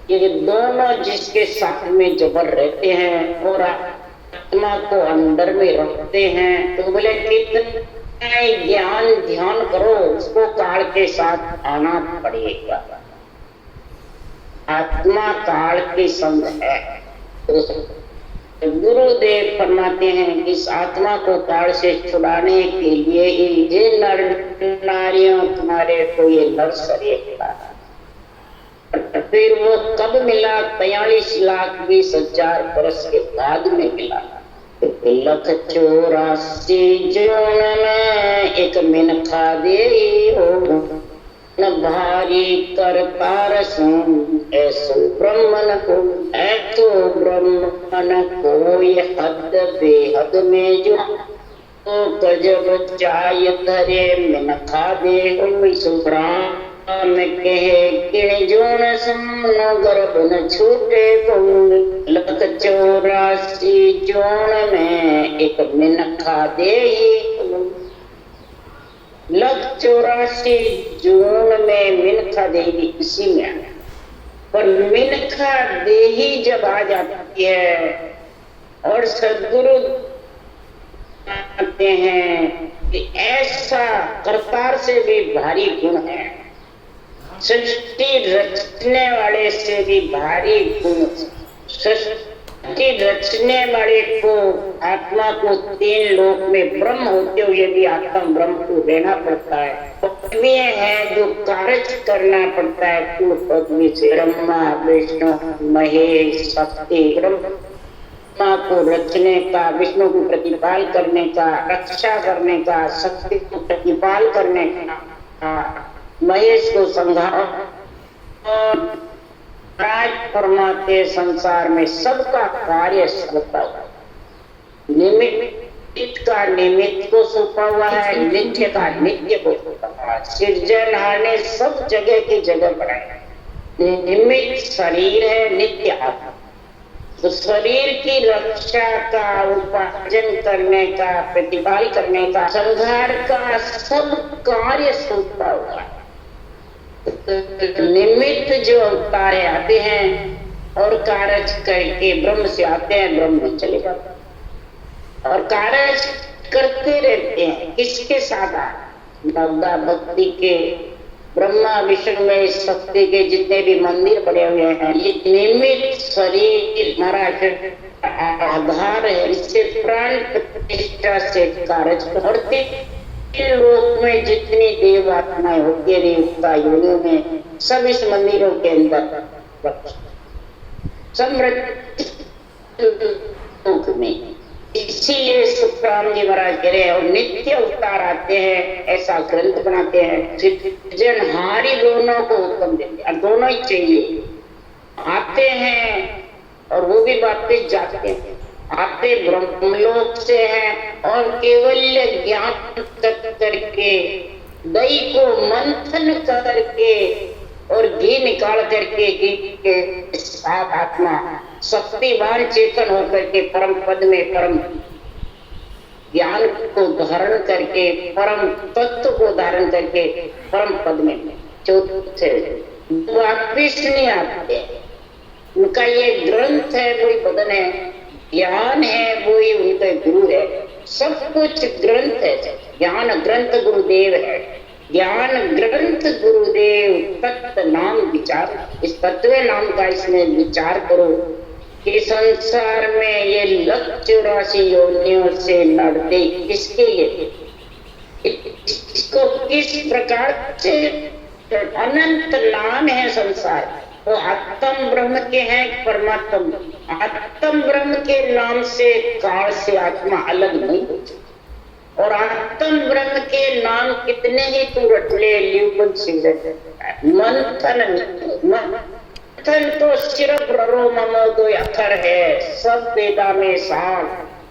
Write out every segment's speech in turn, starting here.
ये दोनों जिसके साथ में जबर रहते हैं और आत्मा को अंदर में रखते हैं, तो बोले कितना ज्ञान ध्यान करो, उसको काल के साथ आना पड़ेगा। आत्मा काल के संग है। तो गुरुदेव फरमाते हैं कि इस आत्मा को काल से छुड़ाने के लिए ये नर नारियों तुम्हारे को ये नर शरीर का। फिर वो कब मिला? 43,20,000 वर्ष के बाद में मिला। 1,84 जून में एक मिनखा दे हो न भारी कर पारसों ऐसो ब्रह्मन को। ऐसो ब्रह्मन को ये हद बेहद में जो गजब चाय धरे मिनखा दे हो सुब्राम कहे कि जोन सुनो गर्भ न छूटे। 1,84 जोन में एक मिनखा दे। 1,84 जून में मिनखा देवी इसी में आया। पर मिनखा देही जब आ जाती है और सदगुरु कहते हैं कि ऐसा करतार से भी भारी गुण है, सृष्टि रचने वाले से भी भारी गुण। सृष्टि रचने वाले को आत्मा को 3 लोक में ब्रह्म होते हुए भी आत्मा ब्रह्म को रहना पड़ता है। पृथ्वी है जो कार्य करना पड़ता है, पृथ्वी से ब्रह्मा विष्णु महेश शक्ति। ब्रह्मा को रचने का, विष्णु को प्रतिपाल करने का, रक्षा करने का, शक्ति को प्रतिपाल करने का, महेश को संहार और राज फरमाते संसार में सबका कार्य सबका निमित्त का निमित्त को सौंपा हुआ है, नित्य का नित्य को सौंपा हुआ है। सृजनहार ने सब जगह की जगह बनाया। निमित्त शरीर है, नित्य आत्मा। तो शरीर की रक्षा का, उपार्जन करने का, प्रतिपाल करने का, संहार का सब कार्य सौंपा हुआ है। निमित्त जो अवतार आते हैं और कार्य करके ब्रह्म से आते हैं, ब्रह्म में चले जाते हैं और कार्य करते रहते हैं। किसके साथ? नवदा भक्ति के, ब्रह्मा विष्णु में शक्ति के जितने भी मंदिर बने हुए हैं, ये निमित्त शरीर हमारा आधार है। इससे प्राण प्रतिष्ठा से कार्य करते। लोक में जितनी देव आत्माएं होती है, देवता योनियों में, सब इस मंदिरों के अंदर सब में। इसीलिए सुखराम जी महाराज कह रहे हैं और नित्य अवतार आते हैं, ऐसा ग्रंथ बनाते हैं। सृजनहारी दोनों को हुक्म देते हैं, दोनों ही चाहिए। आते हैं और वो भी वापस जाते हैं। आते ब्रह्मलोक से हैं और केवल ज्ञान करके, दही को मंथन करके और घी निकाल करके, घी के साथ आत्मा शक्तिवान चेतन होकर के परम पद में, परम ज्ञान को धारण करके, परम तत्व को धारण करके परम पद में चौथे वापिस नहीं आते। उनका ये ग्रंथ है, वही बदन है, ज्ञान है, वही उनके गुरु है। सब कुछ ग्रंथ है। ज्ञान ग्रंथ गुरुदेव है। ज्ञान ग्रंथ गुरुदेव तत्व नाम विचार। इस तत्व नाम का इसमें विचार करो कि संसार में ये 1,84 योनियों से लड़ते किसके लिए, इसको किस प्रकार से अनंत नाम है संसार। वो आत्म ब्रह्म के हैं, परमात्मा। आत्म ब्रह्म के नाम से काल से आत्मा अलग नहीं होती। और आत्म ब्रह्म के नाम कितने ही तू रट ले, मंथन तो सिर्फ ररो ममो 2 अक्षर है, सब वेदा में सार।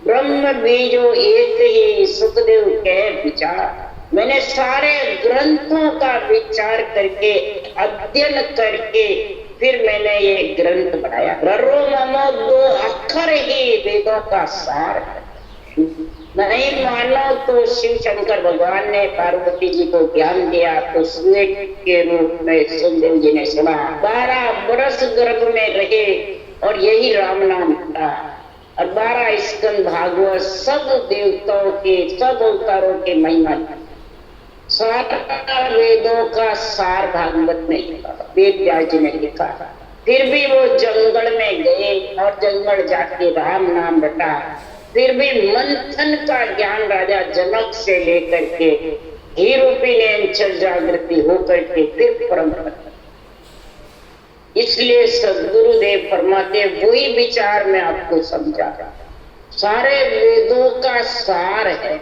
ब्रह्म बीजो एक ही, सुखदेव के विचार। मैंने सारे ग्रंथों का विचार करके, अध्ययन करके, फिर मैंने ये ग्रंथ बनाया। ररो ममो 2 अक्षर ही वेदों का सार है। नहीं मानो तो शिव शंकर भगवान ने पार्वती जी को ज्ञान दिया, तो सूर्य के रूप में सुखदेव जी ने सुना। 12 वर्ष बरस गर्भ में रहे और यही राम नाम था। और 12 स्कंद भागवत सब देवताओं के, सब अवतारों के महिमा, सारा वेदों का सार भागवत में लिखा, वेद व्यास जी ने लिखा। फिर भी वो जंगल में गए और जंगल जाके राम नाम रटा। फिर भी मंथन का ज्ञान राजा जनक से लेकर के ही रूपी ने जागृति होकर के फिर परम। इसलिए सदगुरुदेव फरमाते वही विचार में आपको समझा, सारे वेदों का सार है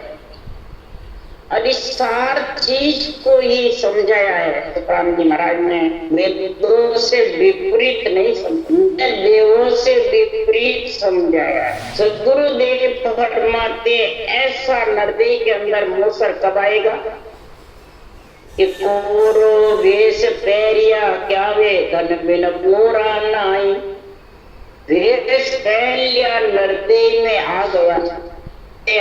और इस सार चीज को ही समझाया है तुकाराम जी महाराज ने। वेदों से विपरीत नहीं समझा, देवों से विपरीत समझाया। सदगुरुदेव फरमाते ऐसा नरदेह के अंदर मूसर कब आएगा कि कोरो वेश पैरिया क्या वे धन बिन मोरा नाई। वेश पैरिया नरदेह में आ गया,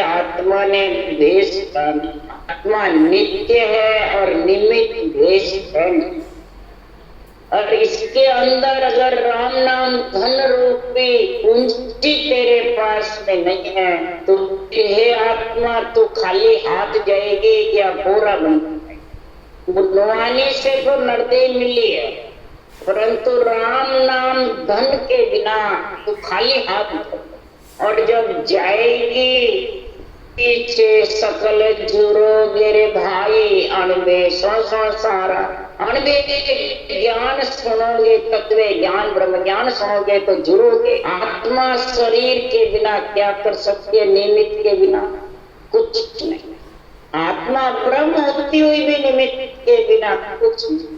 आत्मा ने वेश पहना। आत्मा नित्य है और निमित्त वेश है। और इसके अंदर अगर राम नाम धन रूपी पूंजी तेरे पास में नहीं है तो हे आत्मा तो खाली हाथ जाएगी या बोरा बन जाएगी। बुनवानी से तो नरदेह मिली है, परंतु राम नाम धन के बिना तो खाली हाथ। और जब जाएगी पीछे सकल जुरो मेरे भाई अणबे सारा। अणबे ज्ञान सुनोगे, तत्व ज्ञान ब्रह्म ज्ञान सुनोगे तो जुड़ोगे। आत्मा शरीर के बिना क्या कर सकती है, निमित्त के बिना कुछ नहीं। आत्मा ब्रह्म होती हुई भी निमित्त के बिना कुछ नहीं।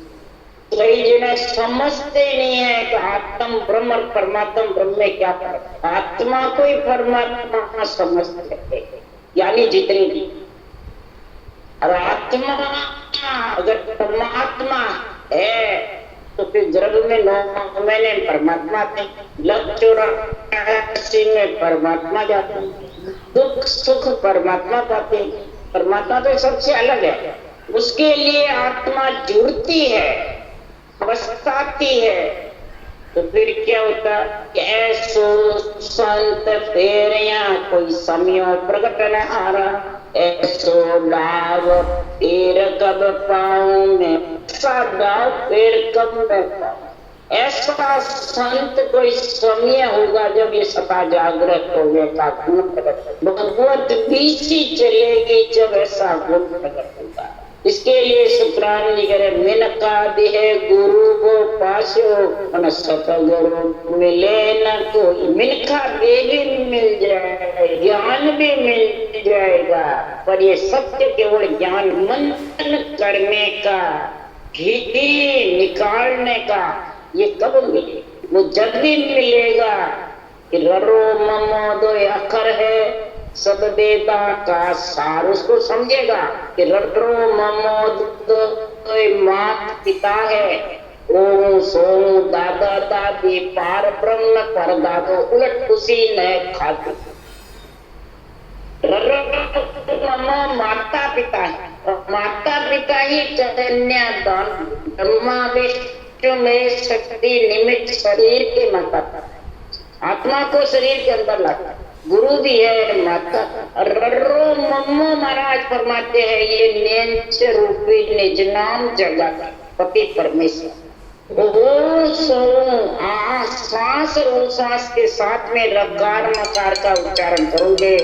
कई जने समझते नहीं है कि आत्म ब्रह्म और परमात्मा ब्रह्म में क्या फर्क। आत्मा को ही परमात्मा समझते हैं, यानी जितनी भी। और आत्मा अगर परमात्मा है तो फिर गर्भ में 9 महीने परमात्मा थे, लग 84 में परमात्मा जाते, दुख सुख परमात्मा पाते। परमात्मा तो सबसे अलग है, उसके लिए आत्मा जुड़ती है, बसाती है। तो फिर क्या होता कि ऐसो संत फिर यहाँ कोई समय प्रकट न आ रहा, ऐसो डाव फिर कब पाऊं मैं, ऐसा डाव फिर कब मैं पाऊं। ऐसा संत कोई समय होगा जब ये सता जागृत होने का गुण प्रकट, भगवत बीसी चलेगी जब ऐसा गुण प्रकट होगा। इसके लिए सुखराम जी करे मिनका दिहे गुरु को पासो सतगुरु मिले न कोई। मिनका दे भी मिल जाएगा, ज्ञान भी मिल जाएगा, पर ये सत्य केवल ज्ञान मंथन करने का, घी निकालने का, ये कब मिले? वो जब भी मिलेगा कि ररो ममो 2 अक्षर है, सब वेदा का सार उसको समझेगा कि रटो ममोद मात पिता है, ओम सोम दादा दादी पार ब्रह्म पर दादो उलट उसी ने खाती। ममो माता पिता है और माता पिता ही चैतन्य दान ब्रह्मा विष्णु में शक्ति निमित्त शरीर के माता पिता, आत्मा को शरीर के अंदर लाता, गुरु भी है माता। रर्रो मम्मो महाराज फरमाते हैं ये नेंच रूपी निज नाम जगत पति परमेश्वर। ओ सो आ श्वास और श्वास के साथ में रकार मकार का उच्चारण करोगे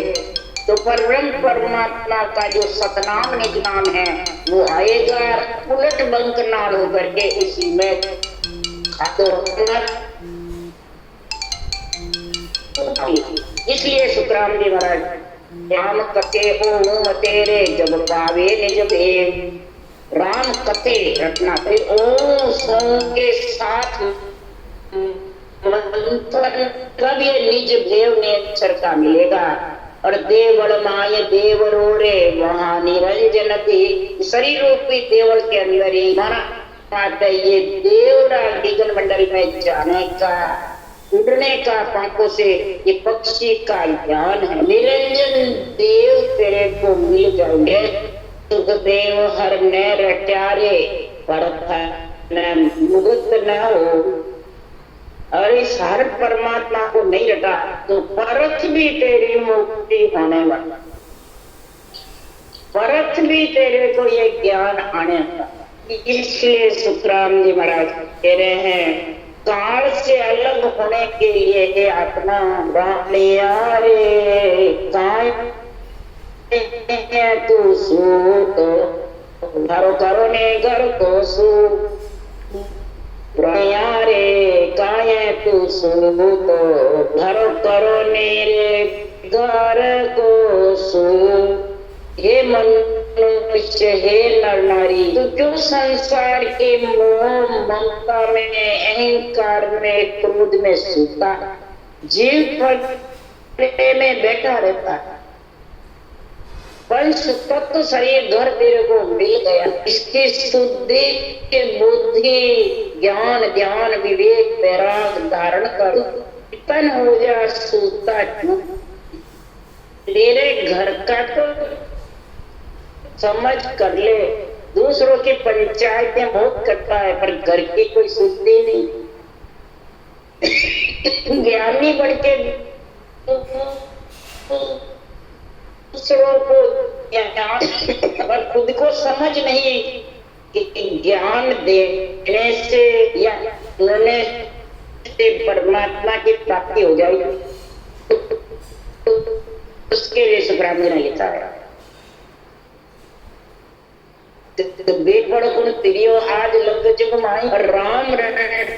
तो परब्रह्म परमात्मा का जो सतनाम निज नाम है वो आएगा, उलट बंक नाल होकर के उसी में इसलिए सुखराम जी महाराज राम कथे ओम तेरे जब पावे निज भेद। राम कथे रटना फिर ओम सोम के साथ मंथन कब ये निज भेव ने अक्षर का मिलेगा। और देवल माय देवरो रे वहां निरंजन थी, शरीर रूपी देवल के अंदर ही माना ये देवरा दिगन मंडल में जाने का, उड़ने का पंखों से ये पक्षी का ज्ञान है। निरंजन देव तेरे को मिल जाएंगे, सुखदेव हर ने रट्यारे पर मुक्त न हो। हर परमात्मा को नहीं रटा तो परत भी तेरी मुक्ति होने वाला, परत भी तेरे को ये ज्ञान आने वाला। इसलिए सुखराम जी महाराज कह रहे हैं काल से अलग होने के लिए हे आत्मा लिया रे काय तू सूत घरो करो ने घर को सू रे काय तू सूत घरो करो ने रे घर को सू। हे मनुष्य हे नर नारी तू क्यों संसार के मोह ममता में अहंकार में क्रोध में सूता जीव पर में बैठा रहता है। पंच तत्व शरीर घर तेरे को मिल गया, इसकी शुद्धि के बुद्धि ज्ञान ध्यान विवेक वैराग धारण कर तन हो जा सूता क्यों। तेरे घर का तो समझ कर ले, दूसरों की पंचायतें बहुत करता है पर घर की कोई शुद्धि नहीं। ज्ञानी बन के दूसरों को पर खुद को समझ नहीं कि ज्ञान देने से या उन्होंने से परमात्मा की प्राप्ति हो जाएगी। उसके लिए सुखराम जी ने लिखा है बेपड़ गुण तिरियो आज लग जग माई राम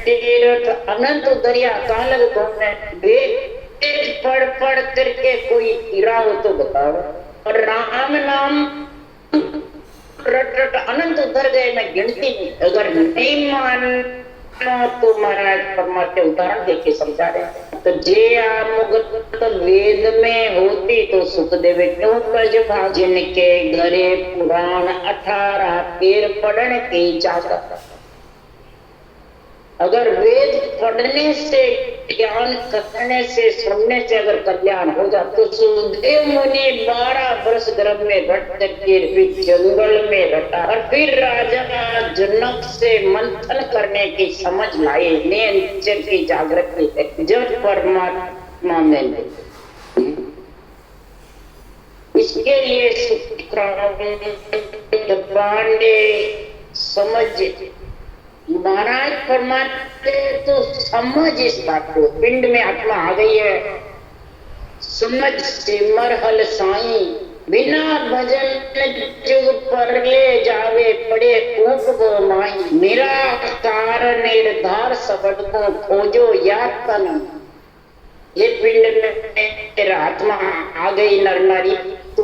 तीरथ अनंत दरिया कालग धोने बे पढ़ पढ़ करके कोई तिरा हो तो बताओ। और राम नाम रट रट अनंत उधर गए मैं गिनती नहीं। अगर नहीं मान तो महाराज परमात्मा उदाहरण देके समझा रहे हैं। तो जे आमुगत वेद में होती तो सुखदेव क्यों ब्रज भाग जिनके घरे पुराण 18 पेर पढ़ने की इजाजत। अगर वेद पढ़ने से ज्ञान करने से सुनने से अगर कल्याण हो जाए तो सुखदेव मुनि 12 वर्ष गर्भ में रट करके फिर जंगल में रटा और फिर राजा जनक से मंथन करने की समझ लाए नेचर की जागृति जब परमात्मा में। इसके लिए पांडे समझ महाराज परमात्मा तो समझ इस बात को पिंड में आत्मा आ गई है समझ सिमर हल साई बिना भजन जुग पर ले जावे पड़े ऊप वो माई मेरा कार निर्धार शब्द को खोजो याद तन। ये पिंड में तेरा आत्मा आ गई नर नारी तो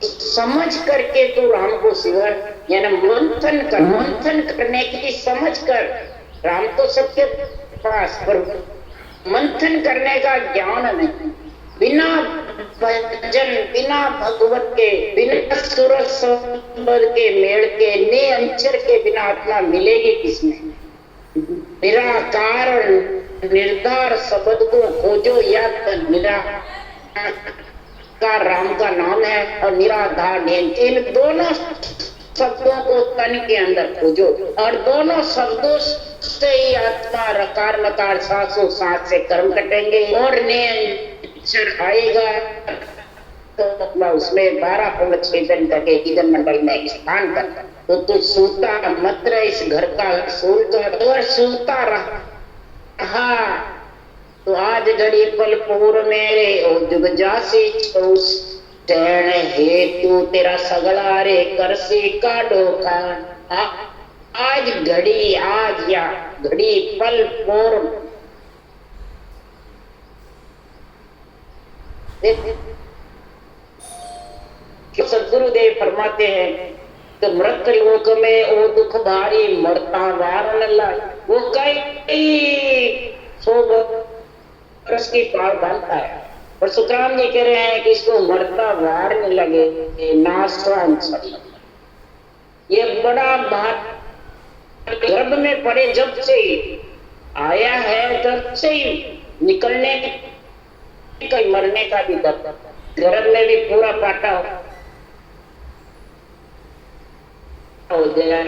समझ करके तू राम को सिमर यानी मंथन कर। मंथन करने की समझ कर राम तो सबके पास पर मंथन करने का ज्ञान नहीं। बिना भजन बिना भगवत के बिना सूरज संबंध के मेल के ने अंचर के बिना आत्मा मिलेगी किसमें। मेरा कारण निर्धार शब्द को खोजो याद कर। मेरा का राम का नाम है और निराधार इन दोनों शब्दों को तन के अंदर खोजो और दोनों शब्दों से ही आत्मा रकार नकार सांसों सांस से कर्म कटेंगे और नियंत्रण आएगा तो उसमें 12 कुल छेदन करके इधर मंडल में स्थान कर तो तू सूता मत रह इस घर का सूल कर और सूता रहा तो आज घड़ी पलपुर मेरे ओ जुग जासी चौस टैण हेतु तेरा सगला रे करसी का डोका। आज घड़ी आज या घड़ी पलपुर सदगुरुदेव फरमाते हैं तो मृत लोक में ओ दुख भारी मरता वार न ला वो कई रस की पार बांधता है और सुखराम जी कह रहे हैं कि इसको मरता वार नहीं लगे नाशवान सब। ये बड़ा बात गर्भ में पड़े जब से आया है तब से ही निकलने का मरने का भी डर गर्भ में भी पूरा पाटा हो जाए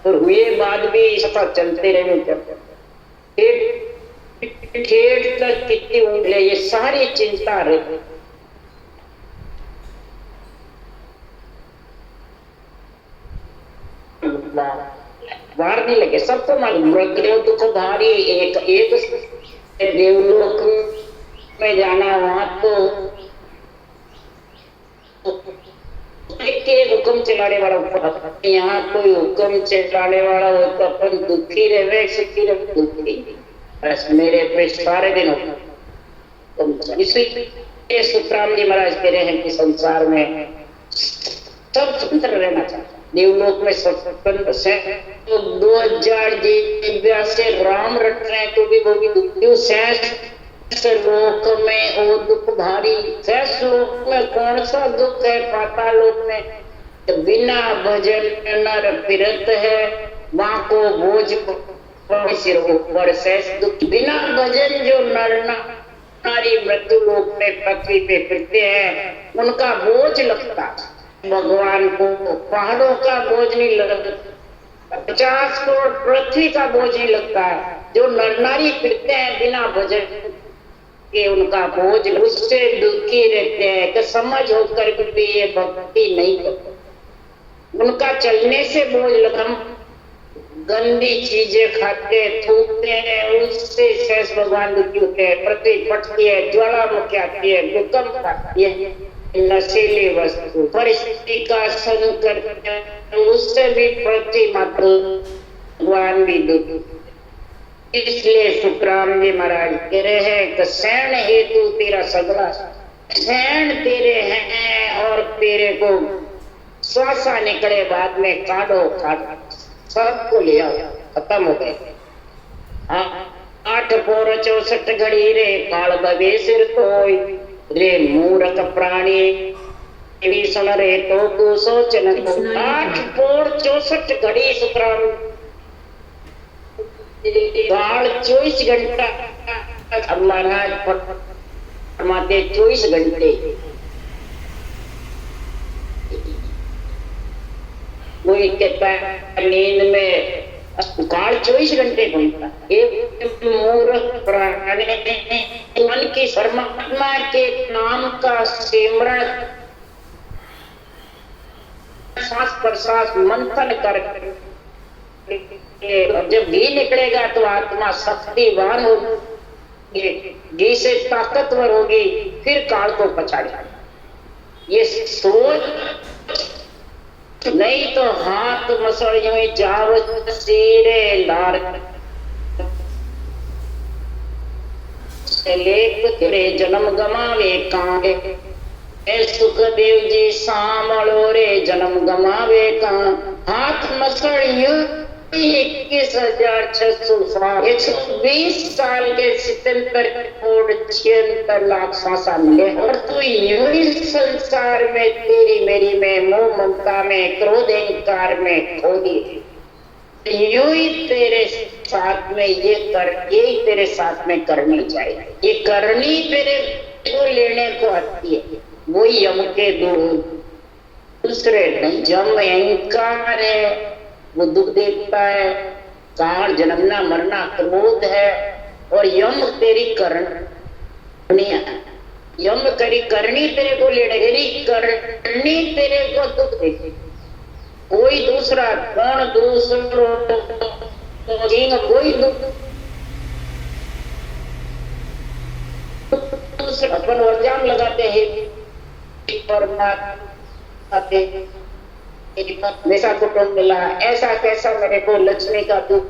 और हुए बाद भी सफर चलते रहे तक कितनी उंगली, ये सारी चिंता रही। बाहर नहीं लगे, सबको मालूम मृत्यु दुख भारी, एक देवलोक में जाना, वहां तो एक हुक्म चलाने वाला ऊपर, यहाँ कोई हुक्म चलाने वाला हो तो अपन दुखी रहे, सुखी रहे, दुखी बस मेरे पे सारे दिन हुक्म। इसलिए सुखराम जी महाराज कह रहे हैं कि संसार में सब स्वतंत्र रहना चाहिए। देवलोक में स्वतंत्र से तो 2000 दिव्या से राम रट रहे हैं तो भी वो भी दुखी। लोक में वो दुख भारी, शेष लोक में कौन सा दुख है? पाताल लोक में तो बिना भजन नर फिरत है, वहां को बोझ सिर ऊपर, शेष दुख बिना भजन जो नर नारी मृत्यु लोक में पृथ्वी पे फिरते हैं उनका बोझ लगता। भगवान को पहाड़ों का बोझ नहीं लगता, 50 करोड़ पृथ्वी का बोझ नहीं लगता। जो नर नारी फिरते हैं बिना भजन के उनका बोझ, उससे दुखी रहते हैं कि समझ होकर भी ये भक्ति नहीं करते, उनका चलने से बोझ लगा। गंदी चीजें खाते थूकते हैं, उससे शेष भगवान दुखी होते हैं। पृथ्वी फटती है, ज्वालामुखी आती है, भूकंप आती है, नशीली वस्तु परिस्थिति का संग करते हैं, उससे भी पृथ्वी मात्र भगवान भी दुखी। इसलिए सुखराम जी महाराज कह रहे हैं कि शरण हेतु तेरा सगला, शरण तेरे हैं और तेरे को श्वासा निकले बाद में काटो काटो, सबको ले आओ, खत्म हो गए। 8 पोर 64 घड़ी रे काल बगे सिर कोई रे मूर्ख प्राणी सुन रे तो को सोचन। 8 पोर 64 घड़ी सुखराम काल 24 घंटा, अब महाराज फरमाते 24 घंटे। कोई कहता है नींद में काल 24 घंटे घूमता। एक मूर्ख प्राणी मन की परमात्मा के नाम का सिमरण सांस प्रश्वास मंथन कर, जब घी निकलेगा तो आत्मा शक्तिवान होगी, घी से ताकतवर होगी, फिर काल को पछाड़ेगा। ये सोच नहीं तो हाथ मसड़ जाव सिरे लार लेख तेरे जन्म गमावे कांगे, सुखदेव जी सामलो रे जन्म गमावे कां। हाथ मसड़ 21,620 साल के 77,76 लाख सांसा मिले और तू यूं ही संसार में तेरी मेरी में मोह ममता में क्रोध अहंकार में खो दी। यूं ही तेरे साथ में ये कर, यही तेरे साथ में करनी चाहिए। ये करनी तेरे को लेने को आती है, वही यम के दूसरे नहीं। जम अहंकार है, वो दुख देता है, काल जन्मना मरना क्रोध है, और यम तेरी करनी, यम करी करनी तेरे को लेने, करनी तेरे को दुख देती। कोई दूसरा कौन दूसरो कोई दुख दूसरा अपन वर्जाम लगाते हैं परमात्मा वैसा कुटुंब मिला, ऐसा कैसा मेरे को लक्ष्मी का दुख।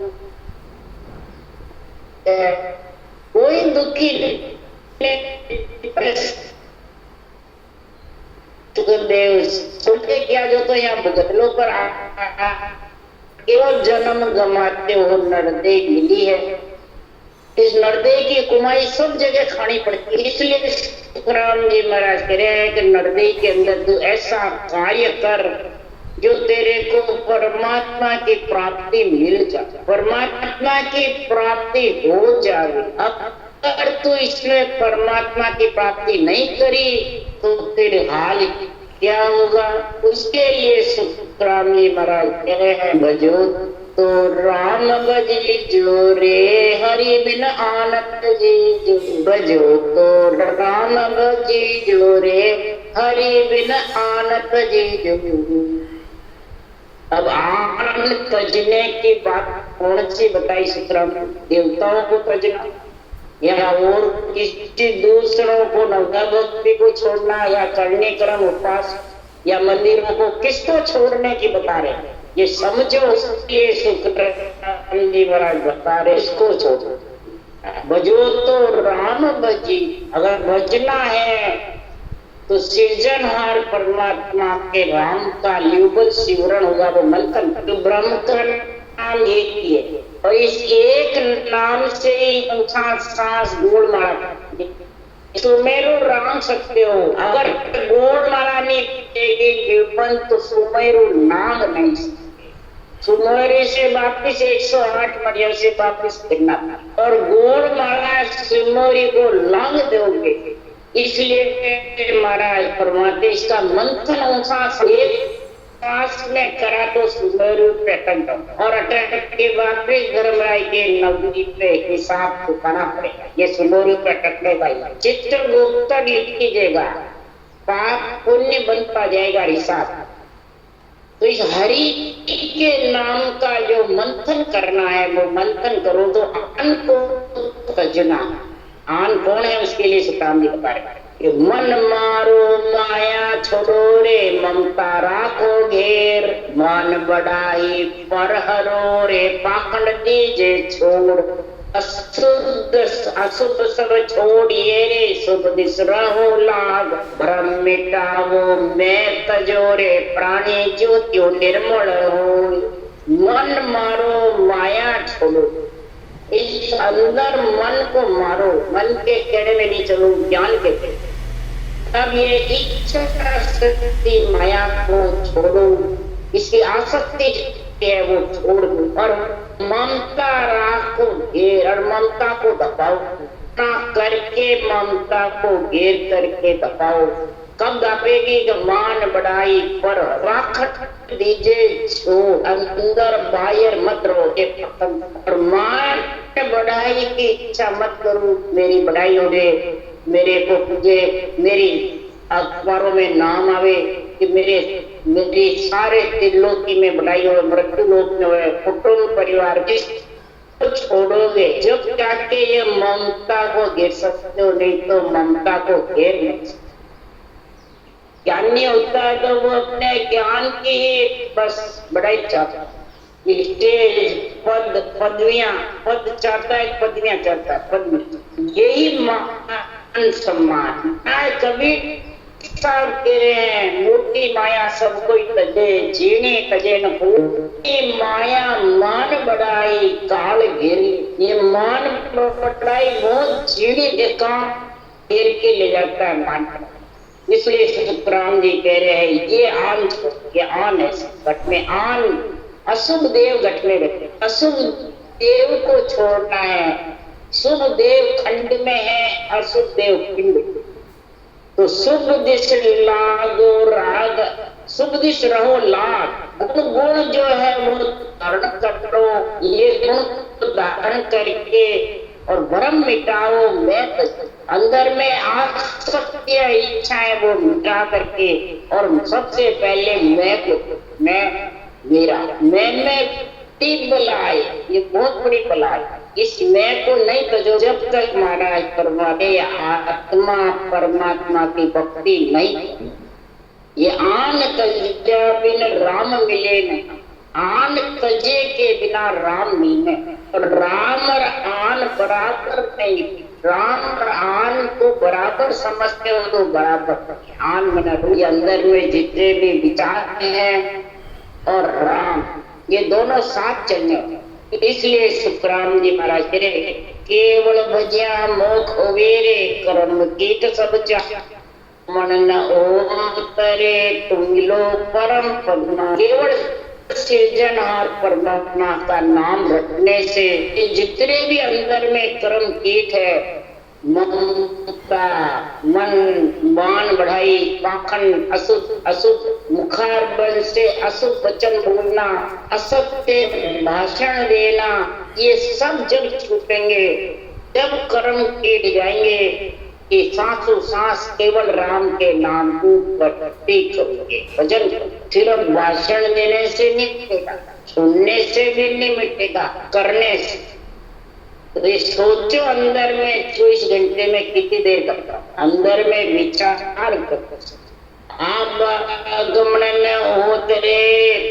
कोई दुखी सुखदेव सुनते क्या जो तो यहाँ भुगत लो पर केवल जन्म गमाते हो नरदेह मिली है। इस नरदेह की कुमाई सब जगह खानी पड़ती है। इसलिए सुखराम जी महाराज कह रहे हैं कि नरदेह के अंदर तू ऐसा कार्य कर जो तेरे को परमात्मा की प्राप्ति मिल जाए, परमात्मा की प्राप्ति हो जाए। अगर तू इसमें परमात्मा की प्राप्ति नहीं करी तो तेरे हाल क्या होगा? उसके लिए सुखराम जी महाराज कह रहे हैं भजो तो राम भजी जो रे, हरि बिन आनत जी जो। भजो तो राम भजी जो रे, हरि बिन आनत जी जो। अब आन तजने की बात कौन सी बताई सुतराम? देवताओं को तजना या और किसी दूसरों को, नवदा भक्ति को छोड़ना या करने क्रम उपवास या मंदिरों को, किसको छोड़ने की बता रहे? ये समझो, ये सुखराम जी महाराज बता रहे इसको छोड़ो। भजो तो राम भजी, अगर भजना है तो सृजनहार परमात्मा के राम का युगल सिमरण होगा, वो मंथन। तो ब्रह्म का नाम एक ही है और इस एक नाम से ही सांस गोल मारा सुमेरु राम सकते हो। अगर गोल मारा नहीं पीटेगी तो सुमेरु नाम नहीं सकते। सुमेरु से वापिस 108 मरिया से वापिस गिरना और गोल मारा सुमेरु को लांग दोगे। इसलिए महाराज परमात्मा इसका मंथन सांस में करा तो सुमेरु पे अटक जाओ और अटक के बाद फिर धर्मराय के नवदीप पे हिसाब चुकाना पड़ेगा। ये सुमेरु पे अटकने का चित्रगुप्त लिख कीजिएगा, पाप पुण्य बनता जाएगा हिसाब। तो इस हरि के नाम का जो मंथन करना है वो मंथन करो तो आन को तजना। आन कौन है उसके लिए सुताम जी बता रहे, मन मारो माया छोड़ो रे, ममता राखो घेर, मन बढ़ाई पर हरो रे, पाखंड दीजे छोड़, अशुद्ध अशुद्ध सब छोड़िए रे, शुभ दिस रहो लाग, भ्रम मिटावो मैं तजो रे, प्राणी ज्योतियो निर्मल हो। मन मारो माया छोड़ो, इस अंदर मन को मारो, मन के कहने में नहीं चलो, ज्ञान के। अब ये इच्छा शक्ति माया को छोड़ो, इसकी आसक्ति है वो छोड़ दो और ममता राखो घेर और ममता को दबाओ करके, ममता को घेर करके दबाओ। कब दबेगी? जब मान बढ़ाई पर राखट दीजिए छोड़, अंदर बाहर मत रहोगे और मान बढ़ाई की इच्छा मत करो। मेरी बढ़ाई हो जाए, मेरे को पूजे, मेरी अखबारों में नाम आवे कि मेरी सारे त्रिलोकी में बढ़ाई हो, मृत्यु लोक में हो, कुटुंब परिवार किस छोड़ोगे जब जाके ये ममता को घेर सकते हो, नहीं तो ममता को घेर नहीं सकते। ज्ञानी होता है तो वो अपने ज्ञान की बस बढ़ाई चाहता है, स्टेज पद पदवियां, पद चाहता है, पदवियां चाहता है, पद यही मान सम्मान। कभी साहब कह रहे हैं मोटी माया सब कोई तजे, जीने तजे न पूरी माया मान बढ़ाई काल घेरी। ये मान बढ़ाई बहुत जीने के काम घेर के ले जाता है मान। इसलिए सुखराम जी कह रहे हैं ये आन, ये आन है घट में आन, अशुभ देव घट में रहते, अशुभ देव को छोड़ना है। शुभ देव खंड में है, अशुभ देव पिंड। तो शुभ दिश लागो राग, शुभ दिश रहो लाग। गुण जो है वो धारण कर लो, ये गुण धारण करके और भ्रम मिटाओ। मैं अंदर में आसक्ति इच्छाएं वो मिटा करके और सबसे पहले मैं मेरा मैं बलाई, ये बहुत बड़ी बलाई। इस मैं को नहीं तो जो जब तक महाराज परमात्मा आत्मा परमात्मा की भक्ति नहीं, ये आन तजे बिन राम मिले नहीं, आन तजे के बिना राम मिले और राम और आन बराबर नहीं। राम और आन को बराबर समझते हो तो बराबर, आन मना रूह अंदर में जितने भी विचार हैं और राम ये दोनों साथ चलने। इसलिए सुखराम जी महाराज कह रहे केवल भजिया मोख होवेरे, कर्म कीट सब चाह मन न ओम तरे, तुम मिलो परम पद्मा। केवल सृजनहार परमात्मा का नाम रखने से जितने भी अंदर में कर्म कीट है ममता, मन, बाण बढ़ाई, पाखंड, अशुद्ध अशुद्ध मुखार बल से अशुद्ध वचन बोलना, असत्य भाषण देना, ये सब जब छूटेंगे, जब कर्म कीट जाएंगे कि सांसों सांस केवल राम के नाम को करते करोगे, भजन सिर्फ भाषण देने से नहीं मिटेगा, सुनने से भी नहीं मिटेगा, करने से। तो ये सोचो अंदर में 24 घंटे में कितनी देर करता, अंदर में विचार करते, आप गमन होते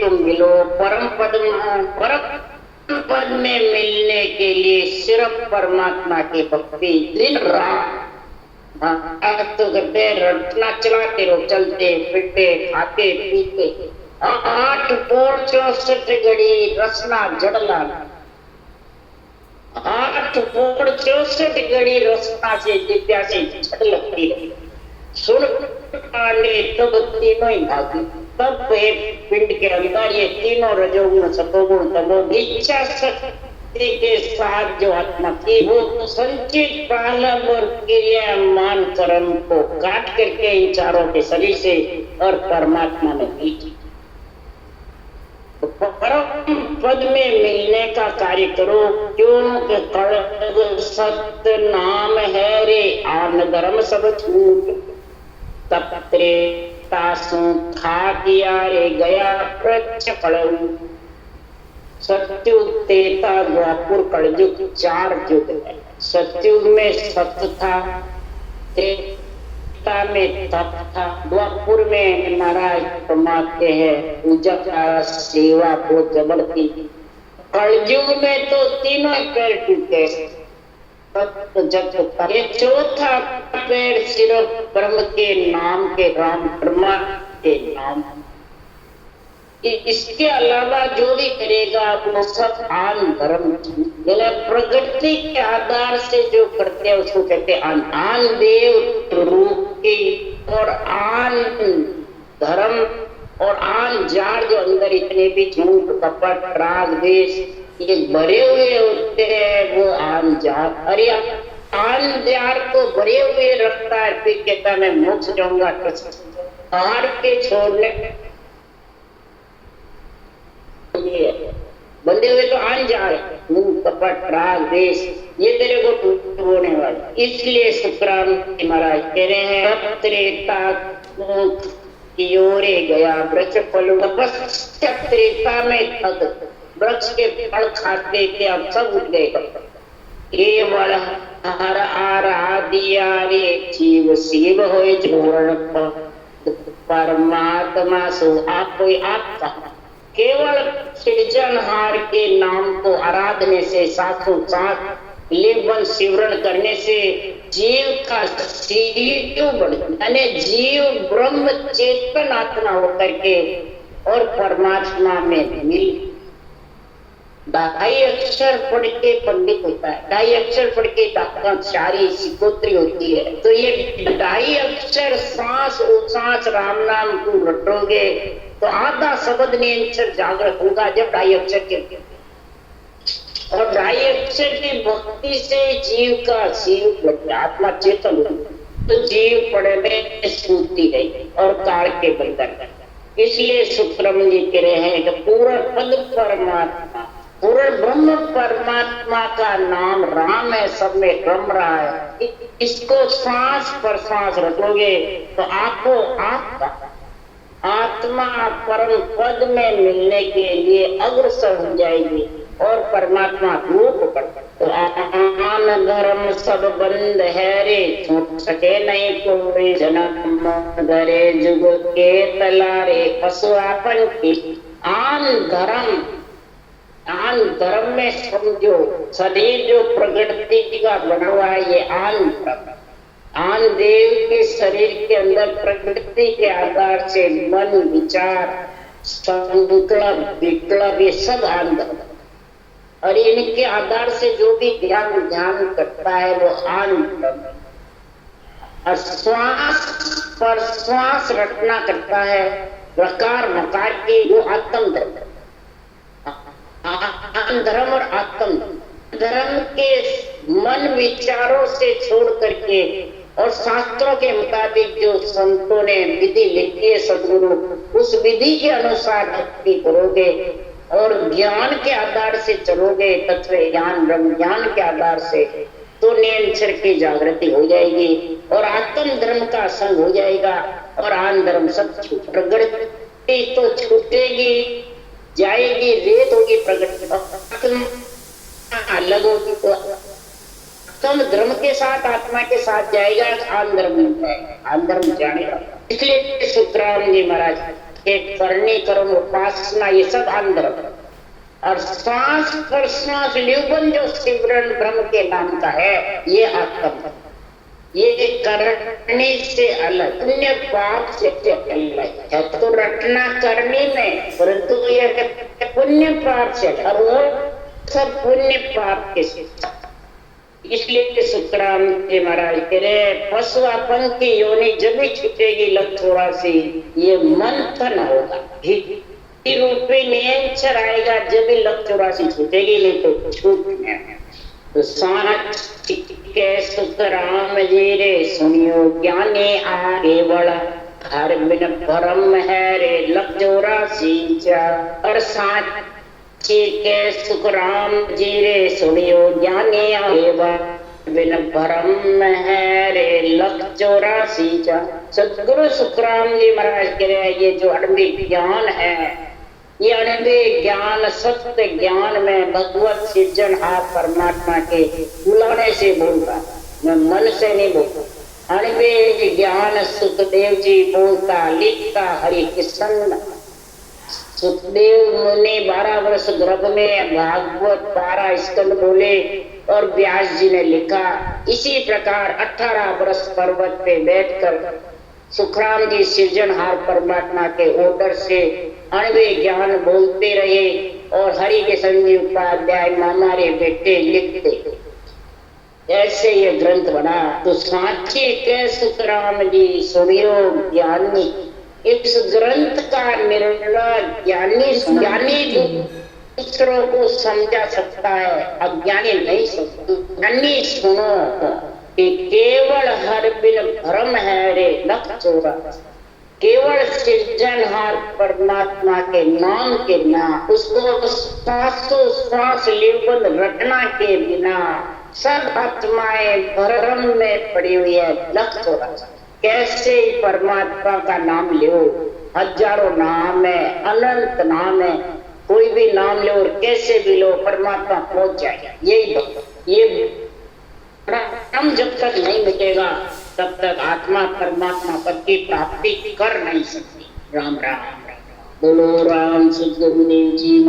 तुम मिलो परम पद, परम पद में मिलने के लिए सिर्फ परमात्मा की भक्ति दिन रात तो करते, रटना चलाते रहो, चलते फिरते खाते पीते, 8 पोर 64 घड़ी रसना जड़ना, 8 पोर 64 घड़ी रसना से दिव्या से झड़ लगती रही, सुन पाने तब तीनों ही भागी, तब एक पिंड के अंदर ये तीनों रजोगुण सतोगुण तमोगुण इच्छा शक्ति के साथ जो आत्मा थी वो संचित प्रारंभ और क्रिया मान कर्म को काट करके इन चारों के शरीर से और परमात्मा में बीती। तो परम पद में मिलने का कार्य करो, क्योंकि कड़ग सत्य नाम है रे, आन धर्म सब छूट, तब त्रेता खा किया रे गया प्रच कड़ऊ। सत्युग, त्रेता, द्वापर, कलयुग 4 युग है। सत्युग में सत्य था, त्रेता में तप था, द्वापर में महाराज फरमाते हैं पूजा का सेवा बहुत जबर थी, कलयुग में तो तीनों पैर टूटे, ये चौथा पैर सिर्फ ब्रह्म के नाम के, राम ब्रह्मा के नाम, इसके अलावा जो भी करेगा वो सब आन धर्म, प्रकृति के आधार से जो करते हैं उसको कहते हैं आन देव रूप की, और आन धर्म और आन जार जो अंदर इतने भी झूठ कपट राग द्वेष ये भरे हुए होते हैं वो आन जार। अरे आन जार को भरे हुए रखता है, फिर कहता मैं मोक्ष जाऊंगा, पहाड़ के छोड़ने बंधे हुए तो आन जा रहे, कपट राग देश ये तेरे को होने वाला। इसलिए शुक्राचार्य महाराज कह रहे हैं त्रेता की ओरे गया वृक्ष फल, त्रेता में थक वृक्ष के फल खाते थे, अब सब उठ गए, केवल हर आराधिया रे जीव शिव होए जोड़ परमात्मा सो आप कोई आपका, केवल सृजनहार के नाम को आराधने से, साथों साथ लेवन सिमरण करने से जीव का सीढ़ी क्यों बढ़ता, यानी जीव ब्रह्म चेतन आत्मा होकर के और परमात्मा में मिल। 2.5 अक्षर पढ़ के पंडित होता है, 2.5 अक्षर पढ़ के डाक्टरी सिकोत्री होती है, तो ये 2.5 अक्षर सांस उच्छ्वास राम नाम को रटोगे तो आधा शब्द निरंतर जागृत होगा जब 2.5 अक्षर के, और 2.5 अक्षर की भक्ति से जीव का शिव आत्मा चेतन, तो जीव पढ़ने सूती गई और कार के बंधन। इसलिए सुब्रह्मण्य जी कह रहे हैं कि पूरा पद परमात्मा, पूरा ब्रह्म परमात्मा का नाम राम है, सब में रम रहा है, इसको श्वास पर श्वास रखोगे तो आपको आपका आत्मा परम पद में मिलने के लिए अग्रसर हो जाएगी और परमात्मा रूप तो आन धर्म सब बंद है रे, छूट सके नहीं कोई जन्म धरे जुग के तलारे पशुआपन की। आन धर्म में समझो शरीर जो प्रकृति का बना हुआ है ये आन धर्म, आन देव के शरीर के अंदर प्रकृति के आधार से मन विचार संकल्प विकल्प ये सब आन धर्म, और इनके आधार से जो भी ध्यान करता है वो आन धर्म, और श्वास पर श्वास रटना करता है प्रकार मकार की वो आत्म धर्म, आन धर्म और आत्म धर्म। धर्म के मन विचारों से छोड़ करके और शास्त्रों के मुताबिक जो संतों ने विधि लिखी है सदगुरु, उस विधि के अनुसार भक्ति करोगे और ज्ञान के आधार से चलोगे, तत्व ज्ञान ब्रह्म ज्ञान के आधार से, तो निरंतर की जागृति हो जाएगी और आत्म धर्म का संग हो जाएगा और आन धर्म सब छूट, प्रगति तो छूटेगी जाएगी, रेत होगी प्रगति अलग होगी, तो आत्म धर्म के साथ आत्मा के साथ जाएगा, आन धर्म आन धर्म जानेगा। इसलिए सुखराम जी महाराज के करनी कर्म उपासना ये सब आन धर्म और श्वास प्रश्वास लिवबन जो सिमरन ब्रह्म के नाम का है ये आत्म, ये करने से अलग, पुण्य पाप से अलग है। तो रटना करने में, परंतु ये पुण्य पाप से और वो सब पुण्य पाप के से। इसलिए सुखराम जी महाराज कह रहे पशुआपन की योनि जब भी छूटेगी लक्षोरा से, ये मंथन होगा, रूपे नियंत्रण आएगा जब भी लक्षोरा से छूटेगी, नहीं तो छूटने। तो साच के सुखराम जी रे सुनियो ज्ञानी आगे बढ़ा, हर बिन परम है रे लक्षोरा सींचा। और साच के सुखराम जी रे सुनियो ज्ञानी आगे बिन भरम है रे लख 84। सदगुरु सुखराम जी महाराज कह रहे हैं ये जो अड़बी ज्ञान है, ये अड़बी ज्ञान सत्य ज्ञान में भगवत सृजनहार परमात्मा के बुलाने से बोलता, मैं मन से नहीं बोलता। अड़बी ज्ञान सुखदेव जी बोलता लिखता हरि कृष्ण। सुखदेव मुनि 12 वर्ष गर्भ में भागवत 12 स्कंद बोले और व्यास जी ने लिखा। इसी प्रकार 18 वर्ष पर्वत पे बैठकर सुखराम जी सृजनहार परमात्मा के ऑर्डर से अणवे ज्ञान बोलते रहे और हरि के संजीव उपाध्याय हमारे बेटे लिखते, ऐसे ये ग्रंथ बना। तो साक्षी के सुखराम जी सुनियो ज्ञानी, इस ग्रंथ का निर्णय ज्ञानी दूसरों को समझा सकता है, अज्ञानी नहीं सकता। ज्ञानी सुनो कि केवल हर बिन भ्रम है रे लख 84। केवल सृजनहार परमात्मा के नाम के बिना, उसको श्वासों श्वास लेवल रटना के बिना सब आत्माएं भ्रम में पड़ी हुई है लख 84। कैसे परमात्मा का नाम लो, हजारों नाम है, अनंत नाम है, कोई भी नाम लो और कैसे भी लो परमात्मा पहुंच जाएगा। ये नाम जब तक नहीं मिटेगा तब तक आत्मा परमात्मा पद की प्राप्ति कर नहीं सकती। राम राम बोलो राम सुखदेव जी।